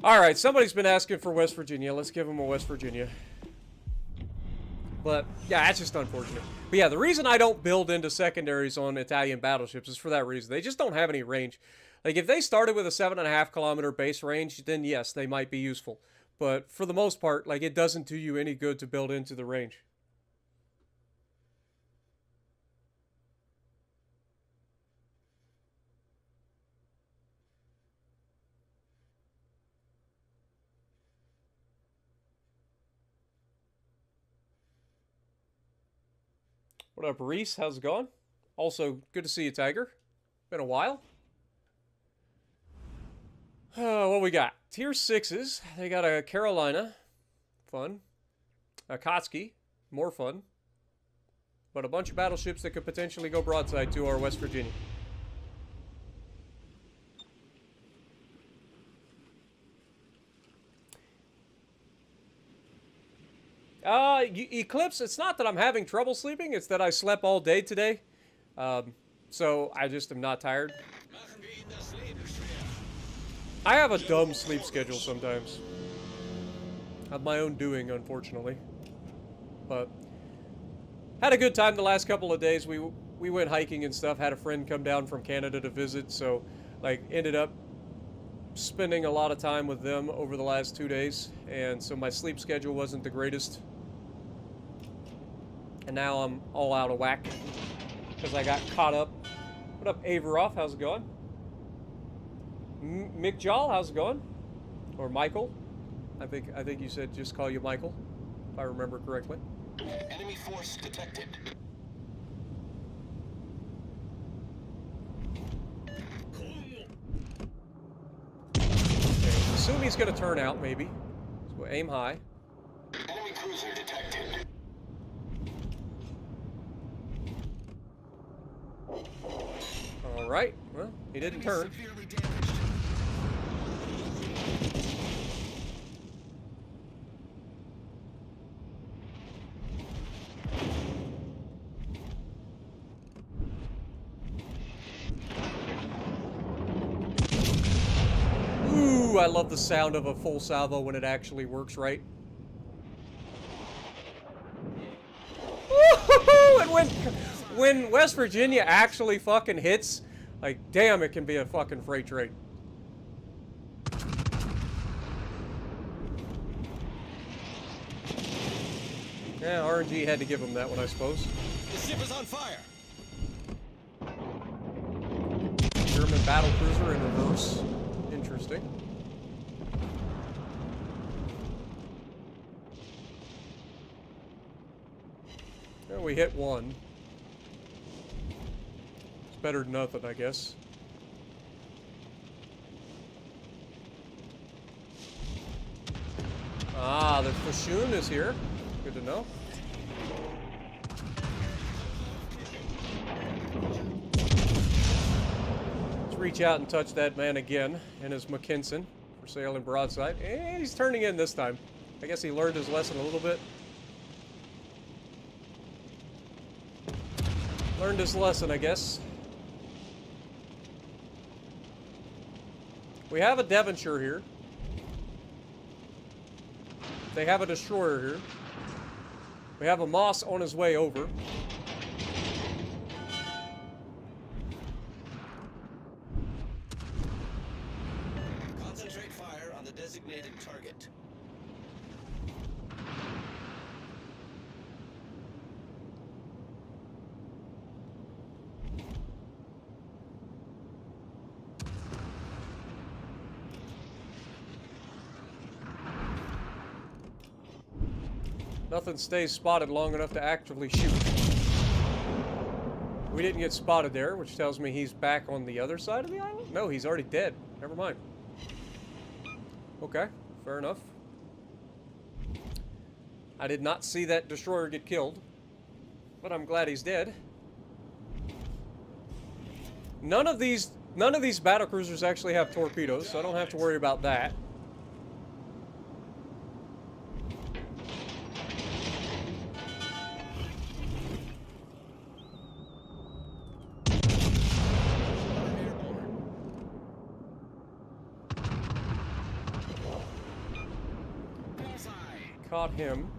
Alright, somebody's been asking for West Virginia. Let's give them a West Virginia. But, yeah, that's just unfortunate. But yeah, the reason I don't build into secondaries on Italian battleships is for that reason. They just don't have any range. Like, if they started with a 7.5 kilometer base range, then yes, they might be useful. But for the most part, like, it doesn't do you any good to build into the range. What up, Reese? How's it going? Also, good to see you, Tiger. Been a while. What we got? Tier 6s. They got a Carolina. Fun. A Kotsky. More fun. But a bunch of battleships that could potentially go broadside to our West Virginia. Eclipse, it's not that I'm having trouble sleeping, it's that I slept all day today. So I just am not tired. I have a dumb sleep schedule sometimes. Of my own doing, unfortunately. But had a good time the last couple of days. We went hiking and stuff. Had a friend come down from Canada to visit, so like ended up spending a lot of time with them over the last 2 days, and so my sleep schedule wasn't the greatest. And now I'm all out of whack because I got caught up. What up, Averoff? How's it going? Mick Jall, how's it going? Or Michael? I think you said just call you Michael, if I remember correctly. Enemy force detected. Okay, assume he's gonna turn out, maybe. So aim high. Enemy cruiser detected. Alright, well, he didn't turn. Severely damaged. Ooh, I love the sound of a full salvo when it actually works right. Woo-hoo-hoo! And when West Virginia actually fucking hits, like, damn, it can be a fucking freight train. Yeah, RNG had to give him that one, I suppose. The ship is on fire. German battlecruiser in reverse. Interesting. Well, we hit one. It's better than nothing, I guess. Ah, the Fashun is here. Good to know. Let's reach out and touch that man again in his Mackinson for sailing broadside. And he's turning in this time. I guess he learned his lesson a little bit. Learned his lesson, I guess. We have a Devonshire here. They have a destroyer here. We have a Moss on his way over. Concentrate fire on the designated target. Nothing stays spotted long enough to actively shoot. We didn't get spotted there, which tells me he's back on the other side of the island? No, he's already dead. Never mind. Okay, fair enough. I did not see that destroyer get killed, but I'm glad he's dead. None of these battlecruisers actually have torpedoes, so I don't have to worry about that. Caught him.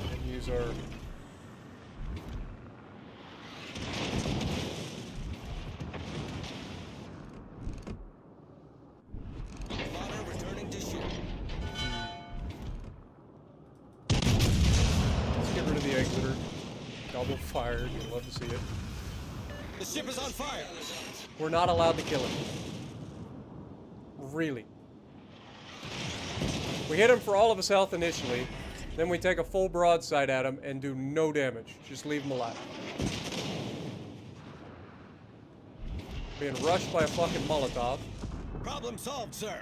And use our... Spotter returning to ship. Let's get rid of the exiter. Double fired. You'd love to see it. The ship is on fire. We're not allowed to kill it. Really. We hit him for all of his health initially, then we take a full broadside at him and do no damage. Just leave him alive. Being rushed by a fucking Molotov. Problem solved, sir.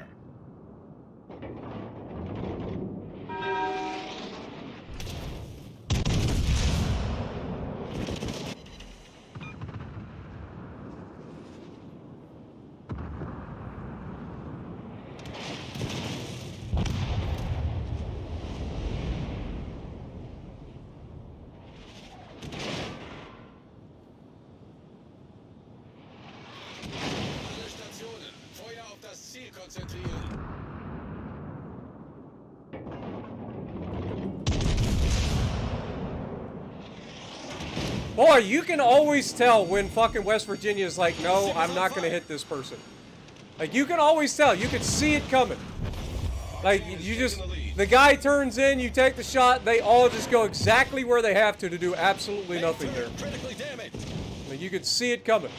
Boy, you can always tell when fucking West Virginia is like, no, I'm not going to hit this person. Like, you can always tell. You can see it coming. Like, you just... The guy turns in, you take the shot, they all just go exactly where they have to do absolutely nothing there. Critically damaged. Like, you can see it coming.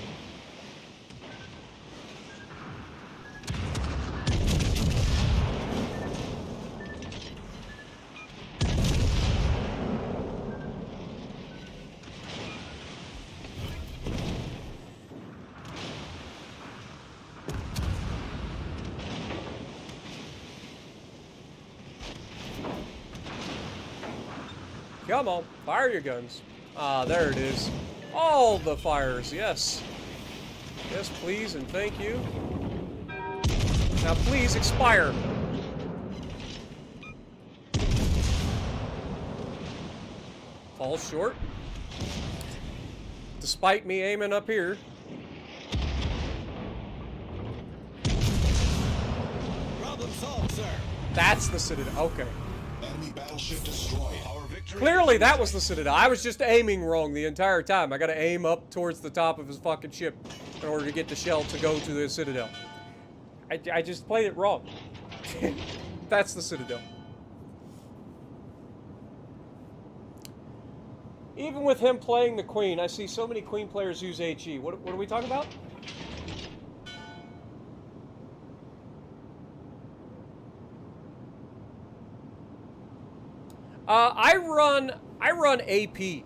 Come on, fire your guns. Ah, there it is. All the fires, yes. Yes, please, and thank you. Now, please, expire. Falls short. Despite me aiming up here. Problem solved, sir. That's the Citadel. Okay. Enemy battleship destroyed. Our victory. Clearly, that was the Citadel. I was just aiming wrong the entire time. I gotta aim up towards the top of his fucking ship in order to get the shell to go to the Citadel. I just played it wrong. That's the Citadel. Even with him playing the Queen, I see so many Queen players use HE. What are we talking about? I run AP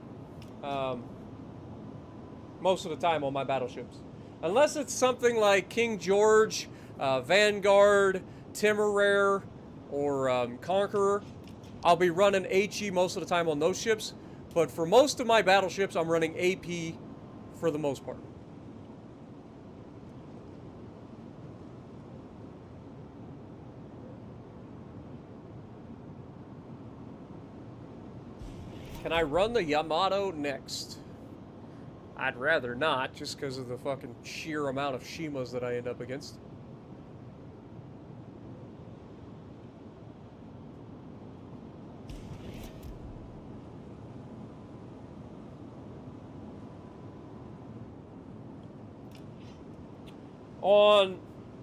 most of the time on my battleships, unless it's something like King George, Vanguard, Temeraire, or Conqueror. I'll be running HE most of the time on those ships, but for most of my battleships, I'm running AP for the most part. Can I run the Yamato next? I'd rather not, just because of the fucking sheer amount of Shimas that I end up against.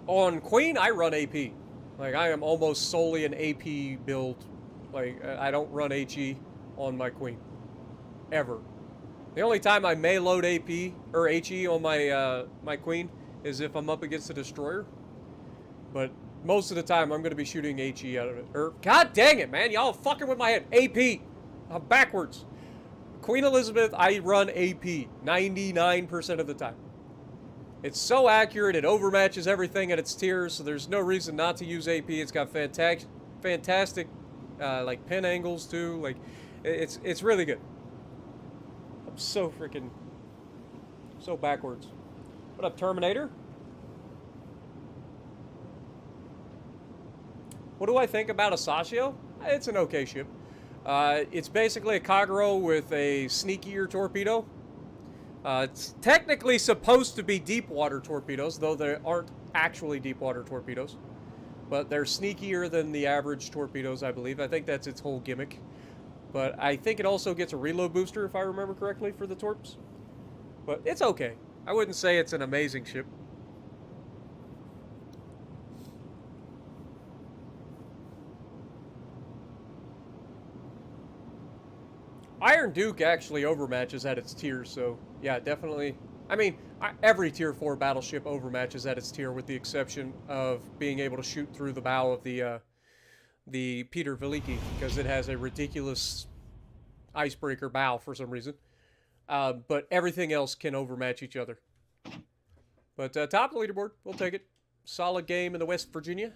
On Queen, I run AP. Like, I am almost solely an AP build. Like, I don't run HE on my Queen. Ever. The only time I may load AP or HE on my my Queen is if I'm up against a destroyer. But most of the time I'm gonna be shooting HE out of it. Or god dang it, man, y'all fucking with my head. AP. I'm backwards. Queen Elizabeth, I run AP 99% of the time. It's so accurate, it overmatches everything at its tiers, so there's no reason not to use AP. It's got fantastic like pin angles too. Like, it's really good. I'm so freaking so backwards. What up, Terminator? What do I think about a Sashio? It's an okay ship. It's basically a Kagero with a sneakier torpedo. It's technically supposed to be deep water torpedoes, though they aren't actually deep water torpedoes. But they're sneakier than the average torpedoes, I believe. I think that's its whole gimmick. But I think it also gets a reload booster, if I remember correctly, for the torps. But it's okay. I wouldn't say it's an amazing ship. Iron Duke actually overmatches at its tier, so yeah, definitely. I mean, every tier 4 battleship overmatches at its tier, with the exception of being able to shoot through the bow of the Peter Veliki, because it has a ridiculous icebreaker bow for some reason. But everything else can overmatch each other. But top of the leaderboard, we'll take it. Solid game in the West Virginia.